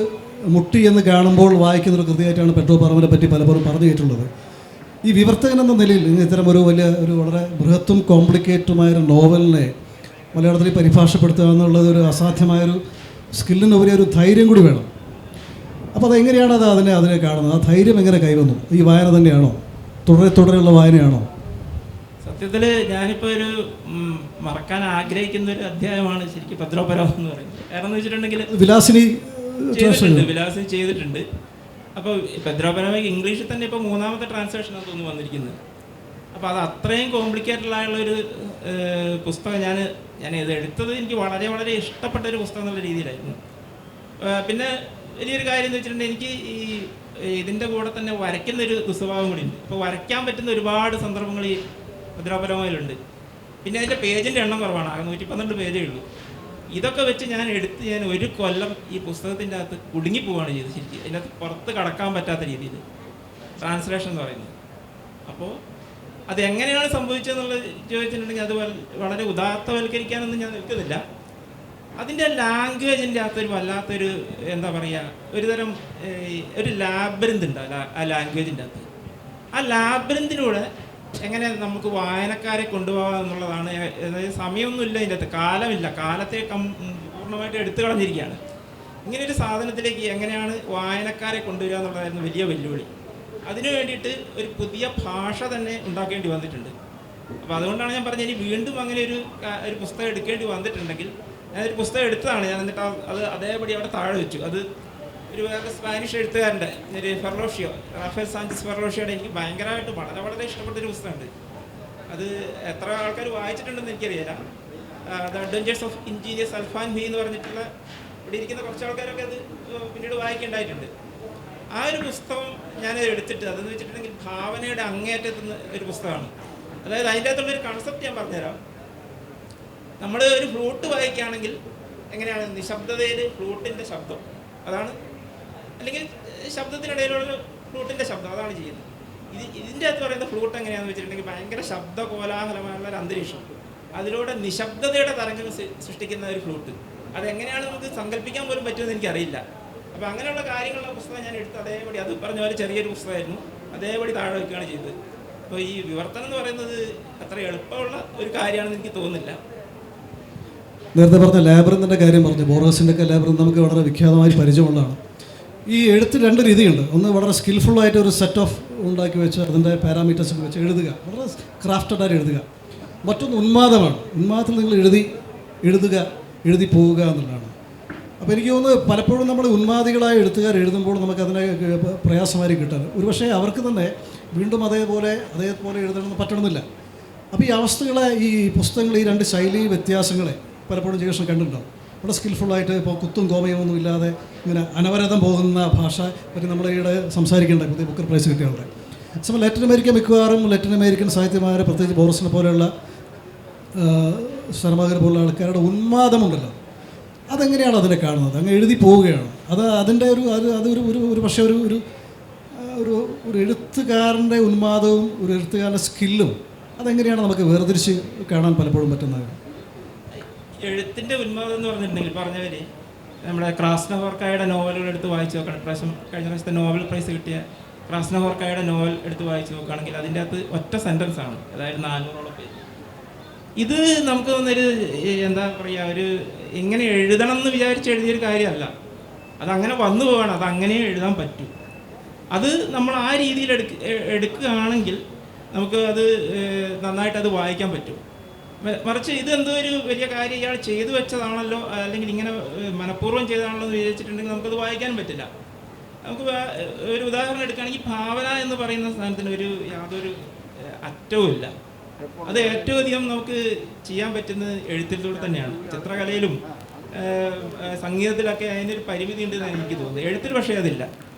മുട്ടി എന്ന് കാണുമ്പോൾ വായിക്കുന്നൊരു കൃതിയായിട്ടാണ് പെട്രോ പറമ്പിനെ പറ്റി പലപ്പോഴും പറഞ്ഞു കേട്ടുള്ളത്. ഈ വിവർത്തകൻ എന്ന നിലയിൽ ഇത്തരം ഒരു വളരെ ബൃഹത്തും കോംപ്ലിക്കേറ്റുമായൊരു നോവലിനെ മലയാളത്തിൽ പരിഭാഷപ്പെടുത്തുക എന്നുള്ളത് ഒരു അസാധ്യമായൊരു സ്കില്ലിനുപരി ഒരു ധൈര്യം കൂടി വേണം. അപ്പോൾ അതെങ്ങനെയാണ് അതിനെ കാണുന്നത്? ആ ധൈര്യം എങ്ങനെ കൈവന്നു? ഈ വായന തന്നെയാണോ, തുടരെയുള്ള വായനയാണോ? സത്യത്തിൽ ഞാനിപ്പോൾ ഒരു മറക്കാൻ ആഗ്രഹിക്കുന്ന ഒരു അധ്യായമാണ് ശരിക്കും ഭദ്രോപരം എന്ന് പറയുന്നത്. കാരണം എന്ന് വെച്ചിട്ടുണ്ടെങ്കിൽ വിലാസിനി ചെയ്തിട്ടുണ്ട്. അപ്പോൾ ഭദ്രോപരമയ്ക്ക് ഇംഗ്ലീഷിൽ തന്നെ ഇപ്പോൾ 3ാമത്തെ ട്രാൻസ്ലേഷനാണ് തോന്നുന്നു വന്നിരിക്കുന്നത്. അപ്പോൾ അത് അത്രയും കോംപ്ലിക്കേറ്റഡ് ആയുള്ളൊരു പുസ്തകം ഞാൻ ഇത് എടുത്തത് എനിക്ക് വളരെ വളരെ ഇഷ്ടപ്പെട്ട ഒരു പുസ്തകം എന്നുള്ള രീതിയിലായിരുന്നു. പിന്നെ വലിയൊരു കാര്യം എന്ന് വെച്ചിട്ടുണ്ടെങ്കിൽ എനിക്ക് ഇതിൻ്റെ കൂടെ തന്നെ വരയ്ക്കുന്നൊരു ദുസ്വഭാവം കൂടി ഉണ്ട്. ഇപ്പോൾ വരയ്ക്കാൻ പറ്റുന്ന ഒരുപാട് സന്ദർഭങ്ങൾ ഈ മുദ്രാപരമയിലുണ്ട്. പിന്നെ അതിൻ്റെ പേജിൻ്റെ എണ്ണം കുറവാണ്, 112 പേജേ ഉള്ളൂ. ഇതൊക്കെ വെച്ച് ഞാൻ ഒരു കൊല്ലം ഈ പുസ്തകത്തിൻ്റെ അകത്ത് കുടുങ്ങിപ്പോവുകയാണ് ചെയ്തത്. ശരിക്കും അതിൻ്റെ അകത്ത് പുറത്ത് കടക്കാൻ പറ്റാത്ത രീതിയിൽ ട്രാൻസ്ലേഷൻ എന്ന് പറയുന്നത്. അപ്പോൾ അതെങ്ങനെയാണ് സംഭവിച്ചതെന്നുള്ളത് ചോദിച്ചിട്ടുണ്ടെങ്കിൽ അത് വളരെ ഉദാത്തവൽക്കരിക്കാനൊന്നും ഞാൻ നിൽക്കുന്നില്ല. അതിൻ്റെ ലാംഗ്വേജിൻ്റെ അകത്തൊരു വല്ലാത്തൊരു എന്താ പറയുക, ഒരുതരം ഒരു ലാബിരിന്ത് ഉണ്ട് ആ ലാംഗ്വേജിൻ്റെ അകത്ത്. ആ ലാബിരിന്തിലൂടെ എങ്ങനെ നമുക്ക് വായനക്കാരെ കൊണ്ടുപോകാം എന്നുള്ളതാണ്. അതായത് സമയമൊന്നുമില്ല ഇതിൻ്റെ അകത്ത്, കാലമില്ല, കാലത്തെ പൂർണ്ണമായിട്ട് എടുത്തു കളഞ്ഞിരിക്കുകയാണ്. ഇങ്ങനെയൊരു സാധനത്തിലേക്ക് എങ്ങനെയാണ് വായനക്കാരെ കൊണ്ടുവരിക എന്നുള്ളതായിരുന്നു വലിയ വെല്ലുവിളി. അതിനു വേണ്ടിയിട്ട് ഒരു പുതിയ ഭാഷ തന്നെ ഉണ്ടാക്കേണ്ടി വന്നിട്ടുണ്ട്. അപ്പോൾ അതുകൊണ്ടാണ് ഞാൻ പറഞ്ഞത്, ഇനി വീണ്ടും അങ്ങനെ ഒരു പുസ്തകം എടുക്കേണ്ടി വന്നിട്ടുണ്ടെങ്കിൽ, ഞാനൊരു പുസ്തകം എടുത്തതാണ്, ഞാൻ എന്നിട്ട് അത് അതേപടി അവിടെ താഴെ വെച്ചു. അത് ഒരു വേറെ സ്പാനിഷ് എഴുത്തുകാരൻ്റെ ഒരു ഫെർലോഷിയോ, റാഫേൽ സാഞ്ചസ് ഫെർലോഷിയോടെ എനിക്ക് ഭയങ്കരമായിട്ട് വളരെ വളരെ ഇഷ്ടപ്പെട്ടൊരു പുസ്തകമുണ്ട്. അത് എത്ര ആൾക്കാർ വായിച്ചിട്ടുണ്ടെന്ന് എനിക്കറിയില്ല. The adventures of ingenious Alfanhui എന്ന് പറഞ്ഞിട്ടുള്ള, ഇവിടെ ഇരിക്കുന്ന കുറച്ച് ആൾക്കാരൊക്കെ അത് പിന്നീട് വായിക്കേണ്ടായിട്ടുണ്ട്. ആ ഒരു പുസ്തകം ഞാൻ എടുത്തിട്ട്, അതെന്ന് വെച്ചിട്ടുണ്ടെങ്കിൽ ഭാവനയുടെ അങ്ങേയറ്റത്തുന്ന ഒരു പുസ്തകമാണ്. അതായത് അതിൻ്റെ അകത്തുള്ളൊരു കൺസെപ്റ്റ് ഞാൻ പറഞ്ഞുതരാം. നമ്മൾ ഒരു ഫ്ലൂട്ട് വായിക്കുകയാണെങ്കിൽ എങ്ങനെയാണ് നിശബ്ദതയിൽ ഫ്ലൂട്ടിൻ്റെ ശബ്ദം, അതാണ്, അല്ലെങ്കിൽ ശബ്ദത്തിനിടയിലുള്ള ഫ്ലൂട്ടിൻ്റെ ശബ്ദം, അതാണ് ചെയ്യുന്നത്. ഇതിൻ്റെ അകത്ത് പറയുന്ന ഫ്ലൂട്ട് എങ്ങനെയാണെന്ന് വെച്ചിട്ടുണ്ടെങ്കിൽ ഭയങ്കര ശബ്ദ കോലാഹലമായുള്ള ഒരു അന്തരീക്ഷം, അതിലൂടെ നിശബ്ദതയുടെ തരംഗങ്ങൾ സൃഷ്ടിക്കുന്ന ഒരു ഫ്ലൂട്ട്. അതെങ്ങനെയാണ് നമുക്ക് സങ്കല്പിക്കാൻ പോലും പറ്റുമെന്ന് എനിക്കറിയില്ല. അപ്പോൾ അങ്ങനെയുള്ള കാര്യങ്ങളുള്ള പുസ്തകം ഞാൻ എടുത്ത് അതേപടി, അത് പറഞ്ഞ പോലെ ചെറിയൊരു പുസ്തകമായിരുന്നു, അതേപടി താഴെ വയ്ക്കുകയാണ് ചെയ്തത്. അപ്പോൾ ഈ വിവർത്തനം എന്ന് പറയുന്നത് അത്ര എളുപ്പമുള്ള ഒരു കാര്യമാണെന്ന് എനിക്ക് തോന്നുന്നില്ല. നേരത്തെ പറഞ്ഞ ലാബ്രിന്തിൻ്റെ കാര്യം പറഞ്ഞു, ബോറോസിൻ്റെ ഒക്കെ ലാബ്രിന്ത് നമുക്ക് വളരെ വിഖ്യാതമായി പരിചയമുള്ളതാണ്. ഈ എഴുത്ത് 2 രീതിയുണ്ട്. ഒന്ന് വളരെ സ്കിൽഫുള്ളായിട്ട് ഒരു സെറ്റ് ഓഫ് ഉണ്ടാക്കി വെച്ച് അതിൻ്റെ പാരാമീറ്റേഴ്സൊക്കെ വെച്ച് എഴുതുക, വളരെ ക്രാഫ്റ്റഡായിട്ട് എഴുതുക. മറ്റൊന്ന് ഉന്മാദമാണ്. ഉന്മാദത്തിൽ നിങ്ങൾ എഴുതുക, എഴുതി പോവുക എന്നുള്ളതാണ്. അപ്പോൾ എനിക്ക് തോന്നുന്നു പലപ്പോഴും നമ്മൾ ഉന്മാദികളായ എഴുത്തുകാർ എഴുതുമ്പോൾ നമുക്കതിനെ പ്രയാസമായി കിട്ടാറ്. ഒരുപക്ഷെ അവർക്ക് തന്നെ വീണ്ടും അതേപോലെ എഴുതണമെന്ന് പറ്റണമെന്നില്ല. അപ്പോൾ ഈ അവസ്ഥകളെ, ഈ പുസ്തകങ്ങൾ, ഈ 2 ശൈലി വ്യത്യാസങ്ങളെ പലപ്പോഴും ജിഗേഷൻ കണ്ടിട്ടുണ്ടാവും. വളരെ സ്കിൽഫുള്ളായിട്ട് ഇപ്പോൾ കുത്തും കോമയൊന്നും ഇല്ലാതെ ഇങ്ങനെ അനവരതം പോകുന്ന ഭാഷ പറ്റി നമ്മൾ ഈയിടെ സംസാരിക്കേണ്ട പുതിയ ബുക്കർ പ്രൈസ് കിട്ടിയവരുടെ. സമയം ലാറ്റിൻ അമേരിക്ക, മിക്കവാറും ലാറ്റിൻ അമേരിക്കൻ സാഹിത്യമാരെ, പ്രത്യേകിച്ച് ബോറസിനെ പോലെയുള്ള സർമാഗർ പോലുള്ള ആൾക്കാരുടെ ഉന്മാദമുണ്ടല്ലോ, അതെങ്ങനെയാണ് അതിനെ കാണുന്നത്? അങ്ങ് എഴുതി പോവുകയാണ്. അതിൻ്റെ ഒരു പക്ഷേ ഒരു എഴുത്തുകാരൻ്റെ ഉന്മാദവും ഒരു എഴുത്തുകാരൻ്റെ സ്കില്ലും അതെങ്ങനെയാണ് നമുക്ക് വേർതിരിച്ച് കാണാൻ പലപ്പോഴും പറ്റുന്നത്? എഴുത്തിൻ്റെ ഉന്മാദം എന്ന് പറഞ്ഞിട്ടുണ്ടെങ്കിൽ പറഞ്ഞവർ നമ്മുടെ ക്രാസ്നഹോർക്കായുടെ നോവലുകൾ എടുത്ത് വായിച്ച് നോക്കണം. കഴിഞ്ഞ പ്രാവശ്യത്തെ നോവൽ പ്രൈസ് കിട്ടിയ ക്രാസ്നഹോർക്കായുടെ നോവൽ എടുത്ത് വായിച്ച് നോക്കുകയാണെങ്കിൽ അതിൻ്റെ അകത്ത് ഒറ്റ സെൻറ്റൻസാണ്, അതായത് 400ഓളം പേജ്. ഇത് നമുക്ക് തോന്നുന്നൊരു എന്താ പറയുക, ഒരു എങ്ങനെ എഴുതണം എന്ന് വിചാരിച്ച് എഴുതിയൊരു കാര്യമല്ല. അതങ്ങനെ വന്നു പോവാണ്, അതങ്ങനെ എഴുതാൻ പറ്റും. അത് നമ്മൾ ആ രീതിയിൽ എടുക്കുകയാണെങ്കിൽ നമുക്ക് അത് നന്നായിട്ട് അത് വായിക്കാൻ പറ്റും. മറിച്ച് ഇതെന്തോ ഒരു വലിയ കാര്യം ഇയാൾ ചെയ്തു വെച്ചതാണല്ലോ, അല്ലെങ്കിൽ ഇങ്ങനെ മനഃപൂർവ്വം ചെയ്തതാണല്ലോ എന്ന് വിചാരിച്ചിട്ടുണ്ടെങ്കിൽ നമുക്കത് വായിക്കാൻ പറ്റില്ല. നമുക്ക് ഒരു ഉദാഹരണം എടുക്കുകയാണെങ്കിൽ ഭാവന എന്ന് പറയുന്ന സാധനത്തിന് യാതൊരു അറ്റവുമില്ല. അത് ഏറ്റവും അധികം നമുക്ക് ചെയ്യാൻ പറ്റുന്നത് എഴുത്തിലൂടെ തന്നെയാണ്. ചിത്രകലയിലും സംഗീതത്തിലൊക്കെ അതിനൊരു പരിമിതി ഉണ്ടെന്നാണ് എനിക്ക് തോന്നുന്നത്. എഴുത്തിൽ പക്ഷേ അതില്ല.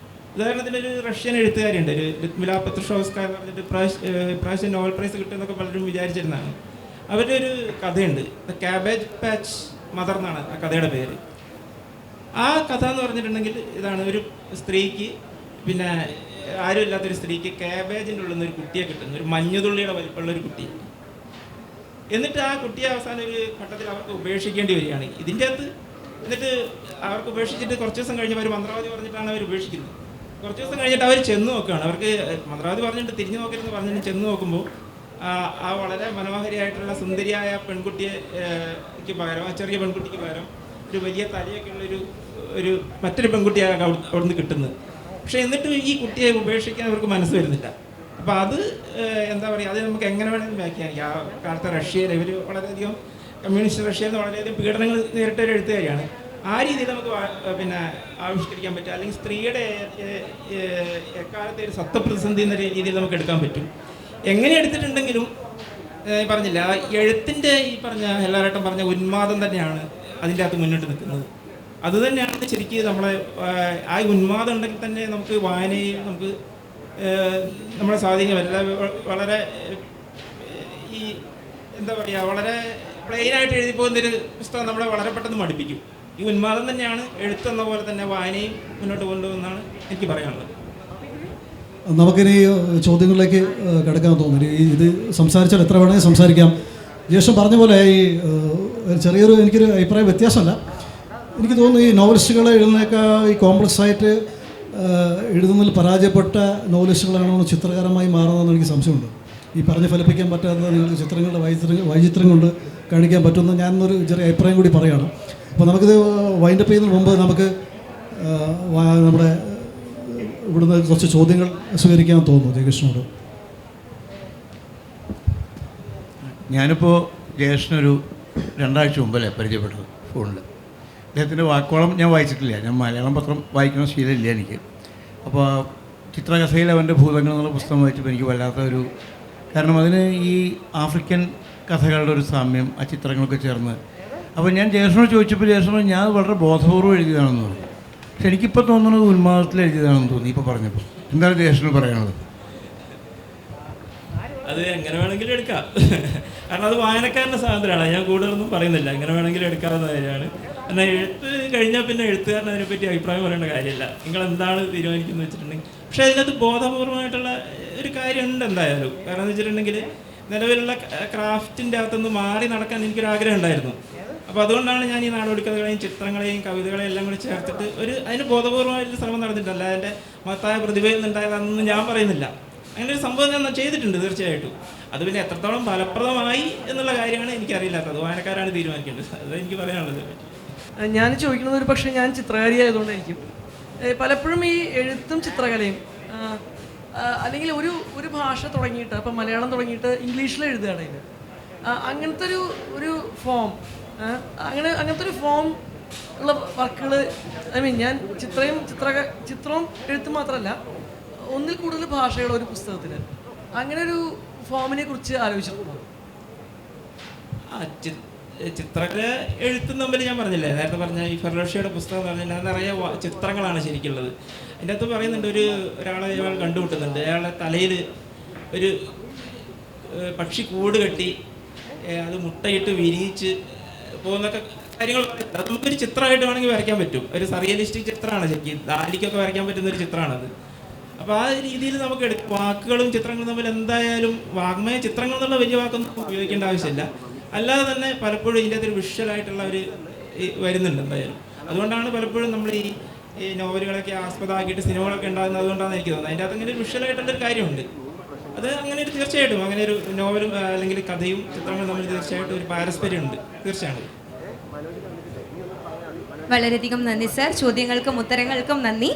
ഉദാഹരണത്തിന് ഒരു റഷ്യൻ എഴുത്തുകാരിയുണ്ട്, ഒരു ലുദ്മില പെത്രുഷോവ്സ്കായ എന്ന് പറഞ്ഞിട്ട് പ്രാവശ്യം നോവൽ പ്രൈസ് കിട്ടുമെന്നൊക്കെ പലരും വിചാരിച്ചിരുന്നതാണ്. അവരുടെ ഒരു കഥയുണ്ട്, ദ ക്യാബേജ് പാച്ച് മദർ എന്നാണ് ആ കഥയുടെ പേര്. ആ കഥ എന്ന് പറഞ്ഞിട്ടുണ്ടെങ്കിൽ ഇതാണ്, ഒരു സ്ത്രീക്ക്, പിന്നെ ആരും ഇല്ലാത്തൊരു സ്ത്രീക്ക് ക്യാബേജിൻ്റെ ഉള്ളിൽ നിന്ന് ഒരു കുട്ടിയെ കിട്ടുന്നു, ഒരു മഞ്ഞുതുള്ളിയുടെ വലിപ്പമുള്ള ഒരു കുട്ടി. എന്നിട്ട് ആ കുട്ടിയെ അവസാനം ഒരു ഘട്ടത്തിൽ അവർക്ക് ഉപേക്ഷിക്കേണ്ടി വരികയാണ്. ഇതിൻ്റെ അകത്ത് എന്നിട്ട് അവർക്ക് ഉപേക്ഷിച്ചിട്ട് കുറച്ച് ദിവസം കഴിഞ്ഞ് അവർ മന്ത്രവാദി പറഞ്ഞിട്ടാണ് അവർ ഉപേക്ഷിക്കുന്നത്. കുറച്ച് ദിവസം കഴിഞ്ഞിട്ട് അവർ ചെന്ന് നോക്കുകയാണ്. അവർക്ക് മന്ത്രവാദി പറഞ്ഞിട്ട് തിരിഞ്ഞു നോക്കരുതെന്ന് പറഞ്ഞിട്ട് ചെന്ന് നോക്കുമ്പോൾ ആ വളരെ മനോഹരിയായിട്ടുള്ള സുന്ദരിയായ പെൺകുട്ടിക്ക് പകരം, ആ ചെറിയ പെൺകുട്ടിക്ക് പകരം ഒരു വലിയ തലയൊക്കെ ഉള്ളൊരു മറ്റൊരു പെൺകുട്ടിയാണ് അവിടുന്ന് കിട്ടുന്നത്. പക്ഷേ എന്നിട്ടും ഈ കുട്ടിയെ ഉപേക്ഷിക്കാൻ അവർക്ക് മനസ്സ് വരുന്നില്ല. അപ്പോൾ അത് എന്താ പറയുക, അത് നമുക്ക് എങ്ങനെ വേണമെങ്കിലും വ്യാഖ്യാനിക്കാം. ആ കാലത്തെ റഷ്യയിൽ ഇവർ വളരെയധികം കമ്മ്യൂണിസ്റ്റ് റഷ്യയിൽ നിന്ന് വളരെയധികം പീഡനങ്ങൾ നേരിട്ട ഒരു എഴുത്തുകാരിയാണ്. ആ രീതിയിൽ നമുക്ക് പിന്നെ ആവിഷ്കരിക്കാൻ പറ്റും. അല്ലെങ്കിൽ സ്ത്രീയുടെ എക്കാലത്തെ ഒരു സത്വപ്രതിസന്ധി എന്ന രീതിയിൽ നമുക്ക് എടുക്കാൻ പറ്റും. എങ്ങനെ എടുത്തിട്ടുണ്ടെങ്കിലും പറഞ്ഞില്ല, ആ എഴുത്തിൻ്റെ ഈ പറഞ്ഞ എല്ലാവരായിട്ടും പറഞ്ഞ ഉന്മാദം തന്നെയാണ് അതിൻ്റെ അകത്ത് മുന്നോട്ട് നിൽക്കുന്നത്. അതുതന്നെയാണ് ശരിക്കും നമ്മളെ ആ ഉന്മാദം ഉണ്ടെങ്കിൽ തന്നെ നമുക്ക് വായനയും നമുക്ക് നമ്മളെ സ്വാധീനമല്ല. വളരെ ഈ എന്താ പറയുക, വളരെ പ്ലെയിനായിട്ട് എഴുതി പോകുന്നൊരു പുസ്തകം നമ്മളെ വളരെ പെട്ടെന്ന് മടുപ്പിക്കും. ഈ ഉന്മാദം തന്നെയാണ് എഴുത്തെന്ന പോലെ തന്നെ വായനയും മുന്നോട്ട് കൊണ്ടുപോകുന്നതാണ് എനിക്ക് പറയാനുള്ളത്. നമുക്കിനി ചോദ്യങ്ങളിലേക്ക് കിടക്കാൻ തോന്നുന്നു. ഇത് സംസാരിച്ചാൽ എത്ര വേണമെങ്കിൽ സംസാരിക്കാം. ജ്യേഷ്ഠൻ പറഞ്ഞ പോലെ ഈ ചെറിയൊരു എനിക്കൊരു അഭിപ്രായ വ്യത്യാസമല്ല. എനിക്ക് തോന്നുന്നു ഈ നോവലിസ്റ്റുകളെ എഴുതുന്നേക്കാൾ ഈ കോംപ്ലക്സ് ആയിട്ട് എഴുതുന്നതിൽ പരാജയപ്പെട്ട നോവലിസ്റ്റുകളാണോ ചിത്രകാരമായി മാറുന്നതെന്ന് എനിക്ക് സംശയമുണ്ട്. ഈ പറഞ്ഞ് ഫലിപ്പിക്കാൻ പറ്റാത്ത നിങ്ങൾക്ക് ചിത്രങ്ങളുടെ വൈചിത്രം കൊണ്ട് കാണിക്കാൻ പറ്റുന്ന ഞാനൊരു ചെറിയ അഭിപ്രായം കൂടി പറയുകയാണ്. അപ്പോൾ നമുക്കിത് വൈൻഡപ്പ് ചെയ്യുന്നതിന് മുമ്പ് നമുക്ക് നമ്മുടെ ഇവിടുന്ന് കുറച്ച് ചോദ്യങ്ങൾ സ്വീകരിക്കാൻ തോന്നുന്നു ജയകൃഷ്ണനോട്. ഞാനിപ്പോൾ ജയകൃഷ്ണനൊരു 2 ആഴ്ച മുമ്പല്ലേ പരിചയപ്പെട്ടത് ഫോണിൽ. അദ്ദേഹത്തിൻ്റെ വാക്കോളം ഞാൻ വായിച്ചിട്ടില്ല. ഞാൻ മലയാളം പത്രം വായിക്കുന്ന ശീലമില്ല എനിക്ക്. അപ്പോൾ ചിത്രകഥയിൽ അവൻ്റെ ഭൂതങ്ങൾ എന്നുള്ള പുസ്തകം വായിച്ചപ്പോൾ എനിക്ക് വല്ലാത്ത ഒരു, കാരണം അതിന് ഈ ആഫ്രിക്കൻ കഥകളുടെ ഒരു സാമ്യം ആ ചിത്രങ്ങളൊക്കെ ചേർന്ന്. അപ്പോൾ ഞാൻ ജയകൃഷ്ണനോട് ചോദിച്ചപ്പോൾ ജയകൃഷ്ണൻ ഞാൻ വളരെ ബോധപൂർവ്വം എഴുതിയതാണെന്ന് പറഞ്ഞു. പക്ഷെ എനിക്കിപ്പോൾ തോന്നുന്നത് ഉന്മാദത്തിൽ എഴുതിയതാണെന്ന് തോന്നി ഇപ്പോൾ പറഞ്ഞപ്പോൾ. എന്താണ് ജയകൃഷ്ണൻ പറയണത്? അത് എങ്ങനെ വേണമെങ്കിലും എടുക്കാം. കാരണം അത് വായനക്കാരൻ്റെ സ്വാതന്ത്ര്യമാണ്. ഞാൻ കൂടുതലൊന്നും പറയുന്നില്ല, എങ്ങനെ വേണമെങ്കിലും എടുക്കാവുന്ന കാര്യമാണ്. എന്നാൽ എഴുത്ത് കഴിഞ്ഞാൽ പിന്നെ എഴുത്തുകാരൻ അതിനെപ്പറ്റി അഭിപ്രായം പറയേണ്ട കാര്യമില്ല. നിങ്ങൾ എന്താണ് തീരുമാനിക്കുന്നത് വെച്ചിട്ടുണ്ടെങ്കിൽ. പക്ഷേ അതിനകത്ത് ബോധപൂർവമായിട്ടുള്ള ഒരു കാര്യമുണ്ട് എന്തായാലും. കാരണം എന്ന് വെച്ചിട്ടുണ്ടെങ്കിൽ നിലവിലുള്ള ക്രാഫ്റ്റിൻ്റെ അകത്തുനിന്ന് മാറി നടക്കാൻ എനിക്കൊരാഗ്രഹം ഉണ്ടായിരുന്നു. അപ്പോൾ അതുകൊണ്ടാണ് ഞാൻ ഈ നാടോടിക്കഥകളെയും ചിത്രങ്ങളെയും കവിതകളെയും എല്ലാം കൂടി ചേർത്തിട്ട് അതിന് ബോധപൂർവമായിട്ട് ശ്രമം നടന്നിട്ടല്ല. അതിൻ്റെ മഹത്തായ പ്രതിഭയിൽ നിന്നുണ്ടായതാണെന്ന് ഞാൻ പറയുന്നില്ല. അങ്ങനെ ഒരു സംഭവം ഞാൻ ചെയ്തിട്ടുണ്ട് തീർച്ചയായിട്ടും. അത് പിന്നെ എത്രത്തോളം ഫലപ്രദമായി എന്നുള്ള കാര്യമാണ് എനിക്കറിയില്ലാത്തത്. വായനക്കാരാണ് തീരുമാനിക്കേണ്ടത്. അത് എനിക്ക് പറയാനുള്ളത്. ഞാൻ ചോദിക്കുന്നത് ഒരു പക്ഷേ ഞാൻ ചിത്രകാരി ആയതുകൊണ്ടായിരിക്കും. പലപ്പോഴും ഈ എഴുത്തും ചിത്രകലയും അല്ലെങ്കിൽ ഒരു ഭാഷ തുടങ്ങിയിട്ട്, അപ്പം മലയാളം തുടങ്ങിയിട്ട് ഇംഗ്ലീഷിൽ എഴുതുകയാണെങ്കിൽ അങ്ങനത്തെ ഒരു ഫോം, അങ്ങനത്തെ ഒരു ഫോം ഉള്ള വർക്കുകൾ, ഞാൻ ചിത്രവും എഴുത്തും മാത്രമല്ല, ഒന്നിൽ കൂടുതൽ ഭാഷകൾ ഒരു പുസ്തകത്തിൽ, അങ്ങനെ ഒരു ഫോമിനെ കുറിച്ച് ആലോചിച്ചിട്ടുണ്ടോ? ചിത്രകല എഴുത്തും തമ്മിൽ ഞാൻ പറഞ്ഞില്ലേ, നേരത്തെ പറഞ്ഞ ഈ ഫെറോഷിയുടെ പുസ്തകം പറഞ്ഞില്ല, നിറയെ ചിത്രങ്ങളാണ് ശരിക്കുള്ളത്. അതിൻ്റെ അകത്ത് പറയുന്നുണ്ട്, ഒരാളെ അയാൾ കണ്ടുമുട്ടുന്നുണ്ട്. അയാളുടെ തലയിൽ ഒരു പക്ഷി കൂട് കെട്ടി അത് മുട്ടയിട്ട് വിരിയിച്ച് പോകുന്നൊക്കെ കാര്യങ്ങൾ. അത് നമുക്കൊരു ചിത്രമായിട്ട് വേണമെങ്കിൽ വരയ്ക്കാൻ പറ്റും. ഒരു സറിയലിസ്റ്റിക് ചിത്രമാണ് ശരിക്കും. ദാലിക്കൊക്കെ വരയ്ക്കാൻ പറ്റുന്നൊരു ചിത്രമാണത്. അപ്പോൾ ആ രീതിയിൽ നമുക്ക് വാക്കുകളും ചിത്രങ്ങളും തമ്മിൽ എന്തായാലും വാഗ്മയ ചിത്രങ്ങൾ എന്നുള്ള വലിയ വാക്കൊന്നും ഉപയോഗിക്കേണ്ട ആവശ്യമില്ല. അല്ലാതെ തന്നെ പലപ്പോഴും ഇതിൻ്റെ അകത്തൊരു വിഷ്വലായിട്ടുള്ള ഒരു വരുന്നുണ്ട് എന്തായാലും. അതുകൊണ്ടാണ് പലപ്പോഴും നമ്മൾ ഈ നോവലുകളൊക്കെ ആസ്പദമാക്കിയിട്ട് സിനിമകളൊക്കെ ഉണ്ടാകുന്നത്. അതുകൊണ്ടാണ് എനിക്ക് തോന്നുന്നത്. അതിൻ്റെ അകത്ത് അങ്ങനെ ഒരു വിഷ്വലായിട്ടുള്ളൊരു കാര്യമുണ്ട്. അത് അങ്ങനെ ഒരു തീർച്ചയായിട്ടും അങ്ങനെ ഒരു നോവലും അല്ലെങ്കിൽ കഥയും ചിത്രങ്ങളും തമ്മിൽ തീർച്ചയായിട്ടും ഒരു പാരസ്പര്യമുണ്ട്. തീർച്ചയായിട്ടും. വളരെയധികം നന്ദി സർ. ചോദ്യങ്ങൾക്കും ഉത്തരങ്ങൾക്കും നന്ദി.